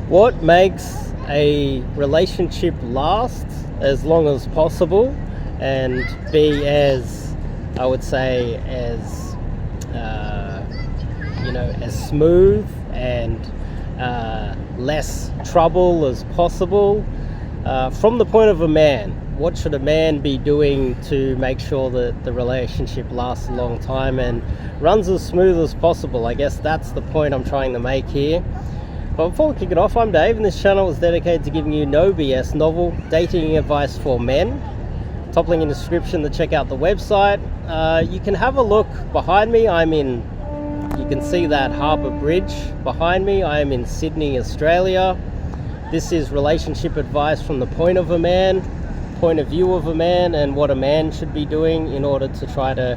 What makes a relationship last as long as possible and be as, I would say, as as smooth and less trouble as possible? From the point of a man, what should a man be doing to make sure that the relationship lasts a long time and runs as smooth as possible? I guess that's the point I'm trying to make here. But before we kick it off, I'm Dave, and this channel is dedicated to giving you no BS novel dating advice for men. Top link in the description to check out the website. You can have a look behind me. You can see that harbour bridge behind me. I am in Sydney, Australia. This is relationship advice from the point of view of a man, and what a man should be doing in order to try to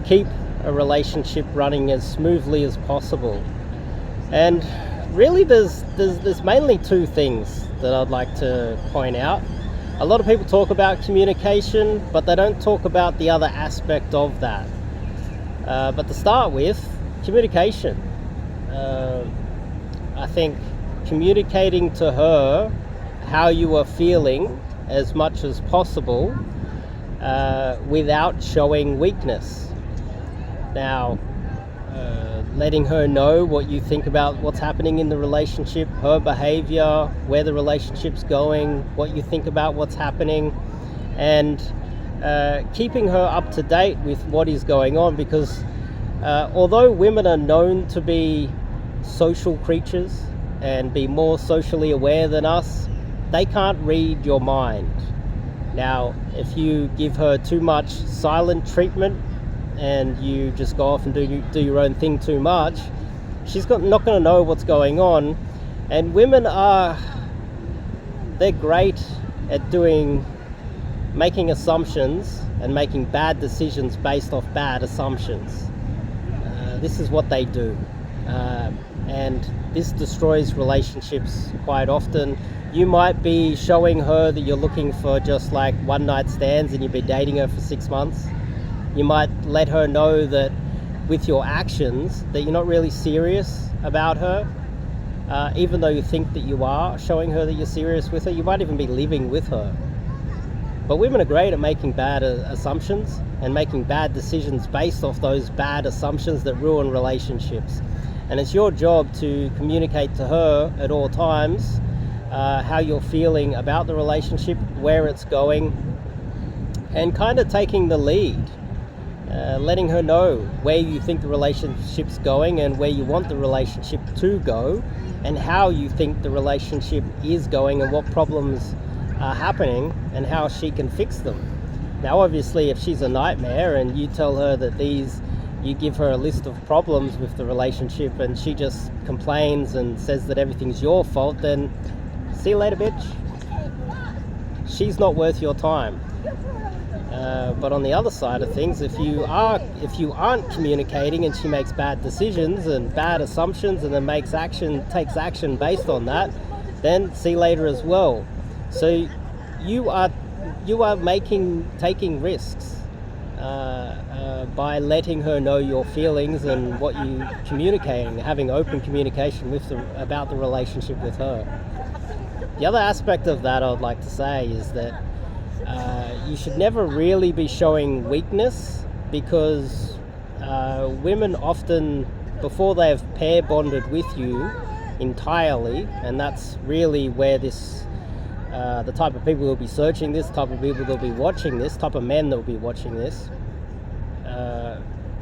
keep a relationship running as smoothly as possible. And really there's mainly two things that I'd like to point out. A lot of people talk about communication, but they don't talk about the other aspect of that. But to start with, communication. I think communicating to her how you are feeling as much as possible without showing weakness. Now, letting her know what you think about what's happening in the relationship, her behavior, where the relationship's going, what you think about what's happening, and keeping her up to date with what is going on, because although women are known to be social creatures and be more socially aware than us, they can't read your mind. Now, if you give her too much silent treatment and you just go off and do your own thing too much, she's not going to know what's going on. And women they're great at making assumptions and making bad decisions based off bad assumptions. This is what they do, and this destroys relationships quite often. You might be showing her that you're looking for just like one night stands and you've been dating her for 6 months. You might let her know that with your actions that you're not really serious about her, even though you think that you are showing her that you're serious with her. You might even be living with her. But women are great at making bad assumptions and making bad decisions based off those bad assumptions that ruin relationships. And it's your job to communicate to her at all times how you're feeling about the relationship, where it's going, and kind of taking the lead. Letting her know where you think the relationship's going and where you want the relationship to go, and how you think the relationship is going and what problems are happening and how she can fix them. Now, obviously, if she's a nightmare and you tell her that you give her a list of problems with the relationship and she just complains and says that everything's your fault, then see you later, bitch. She's not worth your time. But on the other side of things, if you aren't communicating and she makes bad decisions and bad assumptions and then takes action based on that, then see you later as well. So you are taking risks by letting her know your feelings and what you communicating, having open communication about the relationship with her. The other aspect of that I would like to say is that you should never really be showing weakness, because women often, before they have pair bonded with you entirely, and that's really where the type of people who will be searching this, type of people that will be watching this, type of men that will be watching this,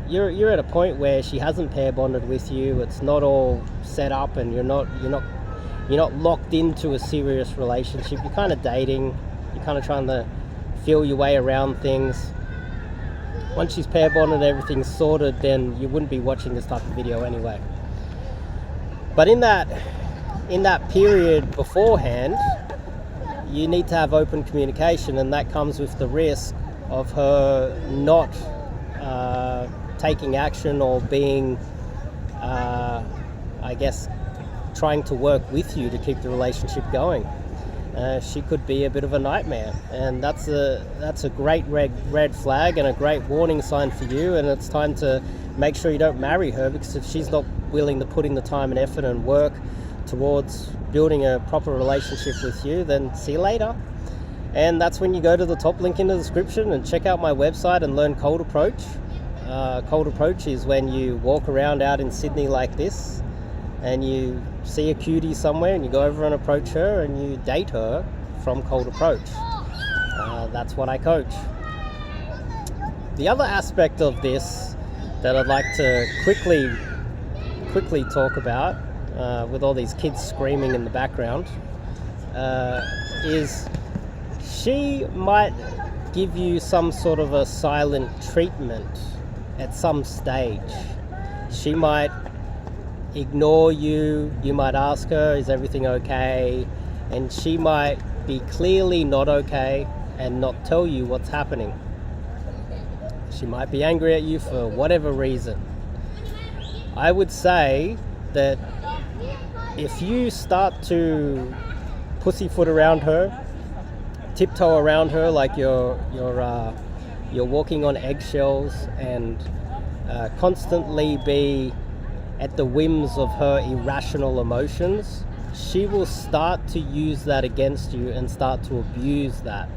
you're at a point where she hasn't pair bonded with you. It's not all set up, and you're not locked into a serious relationship. You're kind of dating. You're kind of trying to feel your way around things. Once she's pair bonded, everything's sorted, then you wouldn't be watching this type of video anyway. But in that period beforehand, you need to have open communication, and that comes with the risk of her not taking action or being, trying to work with you to keep the relationship going. She could be a bit of a nightmare, and that's a great red flag and a great warning sign for you. And it's time to make sure you don't marry her, because if she's not willing to put in the time and effort and work towards building a proper relationship with you, then see you later. And that's when you go to the top link in the description and check out my website and learn cold approach. Cold approach is when you walk around out in Sydney like this and you see a cutie somewhere and you go over and approach her and you date her from cold approach. That's what I coach. The other aspect of this that I'd like to quickly talk about, with all these kids screaming in the background, is she might give you some sort of a silent treatment at some stage. She might ignore you. You might ask her, is everything okay? And she might be clearly not okay and not tell you what's happening. She might be angry at you for whatever reason. I would say that if you start to pussyfoot around her, tiptoe around her like you're walking on eggshells, and constantly be at the whims of her irrational emotions, she will start to use that against you and start to abuse that.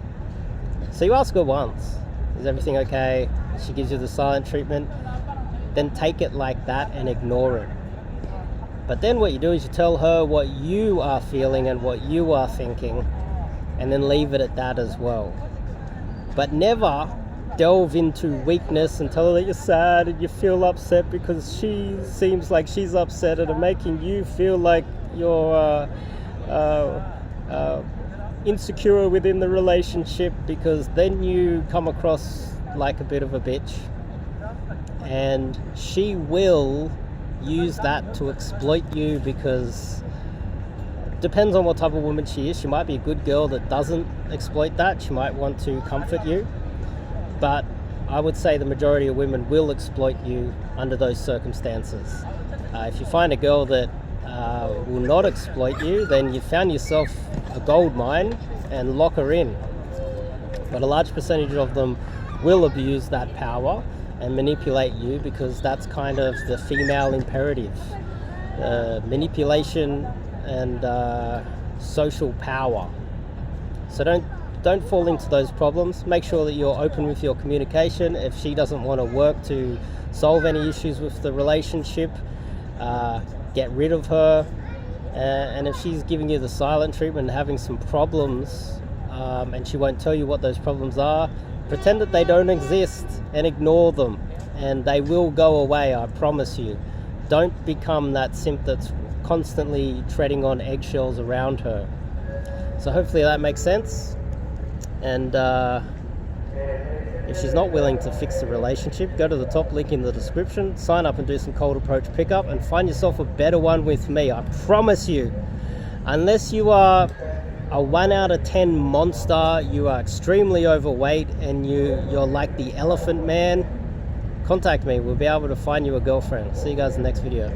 So you ask her once, is everything okay? She gives you the silent treatment, then take it like that and ignore it. But then what you do is you tell her what you are feeling and what you are thinking, and then leave it at that as well. But never delve into weakness and tell her that you're sad and you feel upset because she seems like she's upset and making you feel like you're insecure within the relationship, because then you come across like a bit of a bitch, and she will use that to exploit you, because depends on what type of woman she is. She might be a good girl that doesn't exploit that. She might want to comfort you, but I would say the majority of women will exploit you under those circumstances. If you find a girl that will not exploit you, then you found yourself a gold mine, and lock her in. But a large percentage of them will abuse that power and manipulate you, because that's kind of the female imperative. Manipulation and social power. So don't fall into those problems. Make sure that you're open with your communication. If she doesn't want to work to solve any issues with the relationship, get rid of her. And if she's giving you the silent treatment and having some problems, and she won't tell you what those problems are, pretend that they don't exist and ignore them, and they will go away, I promise you. Don't become that simp that's constantly treading on eggshells around her. So hopefully that makes sense. And if she's not willing to fix the relationship, go to the top link in the description, sign up and do some cold approach pickup, and find yourself a better one with me. I promise you, unless you are a 1 out of 10 monster, you are extremely overweight, and you're like the elephant man, contact me. We'll be able to find you a girlfriend. See you guys in the next video.